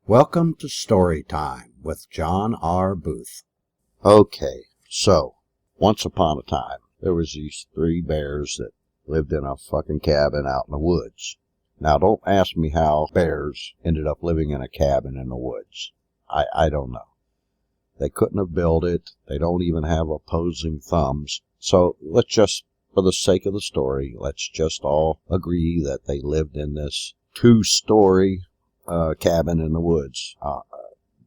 Welcome to Story Time with John R. Booth. Okay, so, once upon a time, there was these three bears that lived in a fucking cabin out in the woods. Now, don't ask me how bears ended up living in a cabin in the woods. I don't know. They couldn't have built it. They don't even have opposing thumbs. So, let's just, for the sake of the story, let's just all agree that they lived in this two-story cabin in the woods.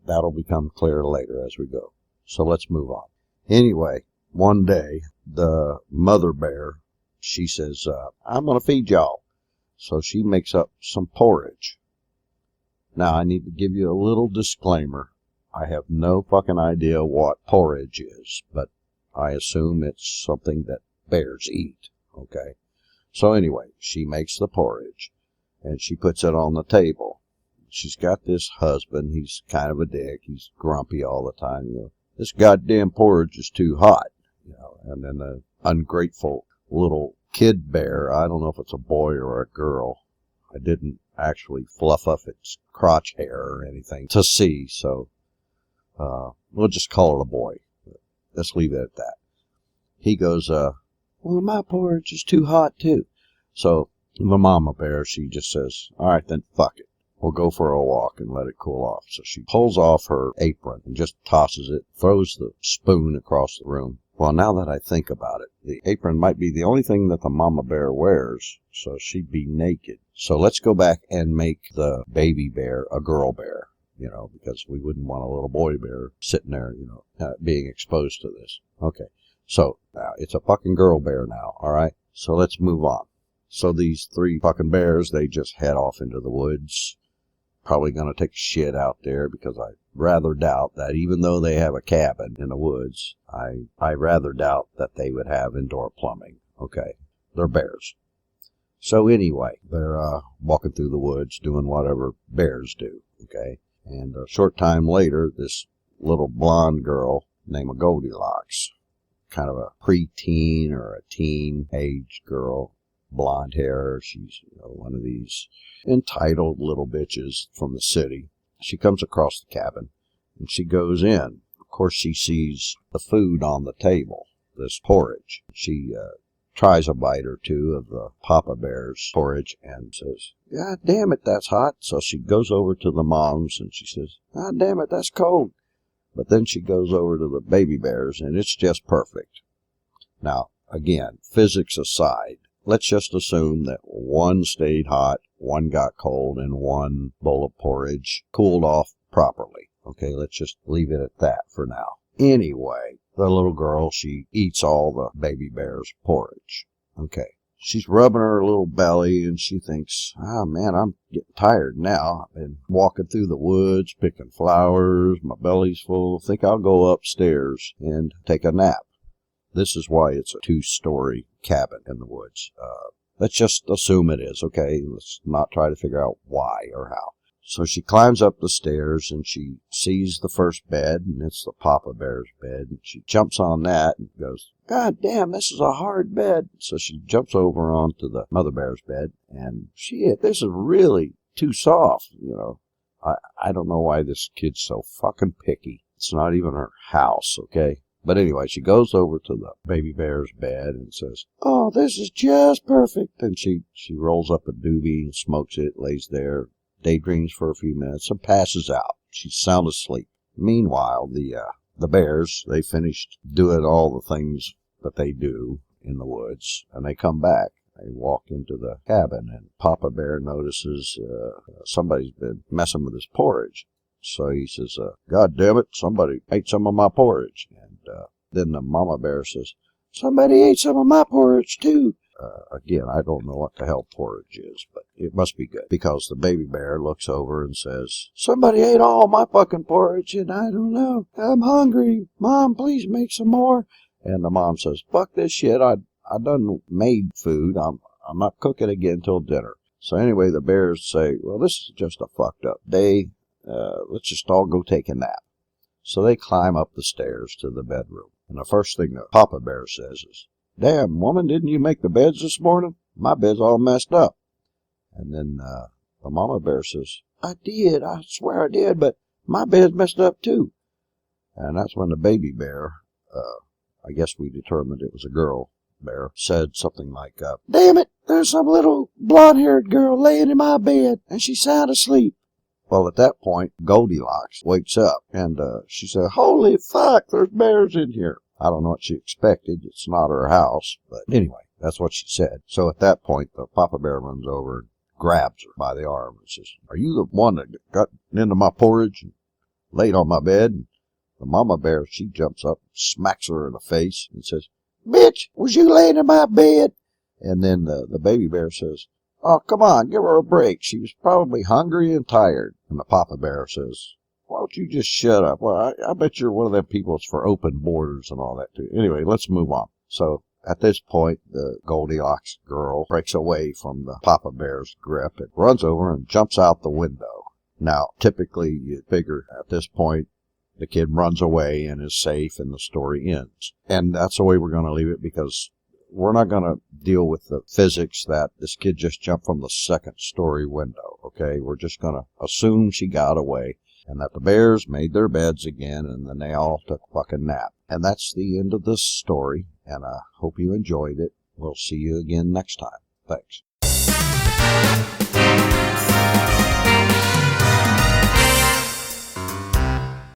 That'll become clear later as we go. So let's move on. Anyway, one day, the mother bear, she says, I'm going to feed y'all. So she makes up some porridge. Now, I need to give you a little disclaimer. I have no fucking idea what porridge is, but I assume it's something that bears eat, okay? So anyway, she makes the porridge, and she puts it on the table. She's got this husband. He's kind of a dick. He's grumpy all the time. This goddamn porridge is too hot. And then the ungrateful little kid bear, I don't know if it's a boy or a girl. I didn't actually fluff up its crotch hair or anything to see, so we'll just call it a boy. Let's leave it at that. He goes, well, my porridge is too hot too. So the mama bear, she just says, all right, then fuck it. We'll go for a walk and let it cool off. So she pulls off her apron and just tosses it, throws the spoon across the room. Well, now that I think about it, the apron might be the only thing that the mama bear wears, so she'd be naked. So let's go back and make the baby bear a girl bear, because we wouldn't want a little boy bear sitting there, being exposed to this. Okay, so now it's a fucking girl bear now, all right? So let's move on. So these three fucking bears, they just head off into the woods. Probably going to take a shit out there, because I rather doubt that even though they have a cabin in the woods, I rather doubt that they would have indoor plumbing. Okay, they're bears. So anyway, they're walking through the woods doing whatever bears do. Okay, and a short time later, this little blonde girl named Goldilocks, kind of a preteen or a teen age girl, blonde hair. She's one of these entitled little bitches from the city. She comes across the cabin and she goes in. Of course, she sees the food on the table, this porridge. She tries a bite or two of the Papa Bear's porridge and says, God damn it, that's hot. So she goes over to the moms and she says, God damn it, that's cold. But then she goes over to the baby bears and it's just perfect. Now, again, physics aside, let's just assume that one stayed hot, one got cold, and one bowl of porridge cooled off properly. Okay, let's just leave it at that for now. Anyway, the little girl, she eats all the baby bear's porridge. Okay, she's rubbing her little belly, and she thinks, oh man, I'm getting tired now. I've been walking through the woods, picking flowers, my belly's full. I think I'll go upstairs and take a nap. This is why it's a two-story cabin in the woods. Let's just assume it is, okay? Let's not try to figure out why or how. So she climbs up the stairs and she sees the first bed, and it's the Papa Bear's bed. And she jumps on that and goes, God damn, this is a hard bed. So she jumps over onto the Mother Bear's bed, and shit, this is really too soft, I don't know why this kid's so fucking picky. It's not even her house, okay? But anyway, she goes over to the baby bear's bed and says, oh, this is just perfect. And she rolls up a doobie and smokes it, lays there, daydreams for a few minutes, and passes out. She's sound asleep. Meanwhile, the bears, they finished doing all the things that they do in the woods, and they come back. They walk into the cabin, and Papa Bear notices somebody's been messing with his porridge. So he says, God damn it, somebody ate some of my porridge. And then the mama bear says, somebody ate some of my porridge too. Again, I don't know what the hell porridge is, but it must be good, because the baby bear looks over and says, somebody ate all my fucking porridge and I don't know. I'm hungry. Mom, please make some more. And the mom says, fuck this shit. I done made food. I'm not cooking again till dinner. So anyway, the bears say, well, this is just a fucked up day. Let's just all go take a nap. So they climb up the stairs to the bedroom. And the first thing the Papa Bear says is, damn, woman, didn't you make the beds this morning? My bed's all messed up. And then the Mama Bear says, I did. I swear I did, but my bed's messed up too. And that's when the baby bear, I guess we determined it was a girl bear, said something like, damn it, there's some little blonde-haired girl laying in my bed, and she's sound asleep. Well, at that point, Goldilocks wakes up, and she said, holy fuck, there's bears in here. I don't know what she expected. It's not her house. But anyway, that's what she said. So at that point, the papa bear runs over and grabs her by the arm and says, are you the one that got into my porridge and laid on my bed? And the mama bear, she jumps up, smacks her in the face, and says, bitch, was you laying in my bed? And then the baby bear says, oh, come on, give her a break. She was probably hungry and tired. And the papa bear says, why don't you just shut up? Well, I bet you're one of them people that's for open borders and all that, too. Anyway, let's move on. So at this point, the Goldilocks girl breaks away from the papa bear's grip and runs over and jumps out the window. Now, typically, you figure at this point, the kid runs away and is safe and the story ends. And that's the way we're going to leave it, because we're not going to deal with the physics that this kid just jumped from the second story window, okay? We're just going to assume she got away and that the bears made their beds again and then they all took a fucking nap. And that's the end of this story, and I hope you enjoyed it. We'll see you again next time. Thanks.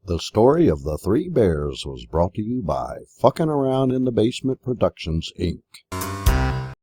The story of the three bears was brought to you by Fucking Around in the Basement Productions, Inc.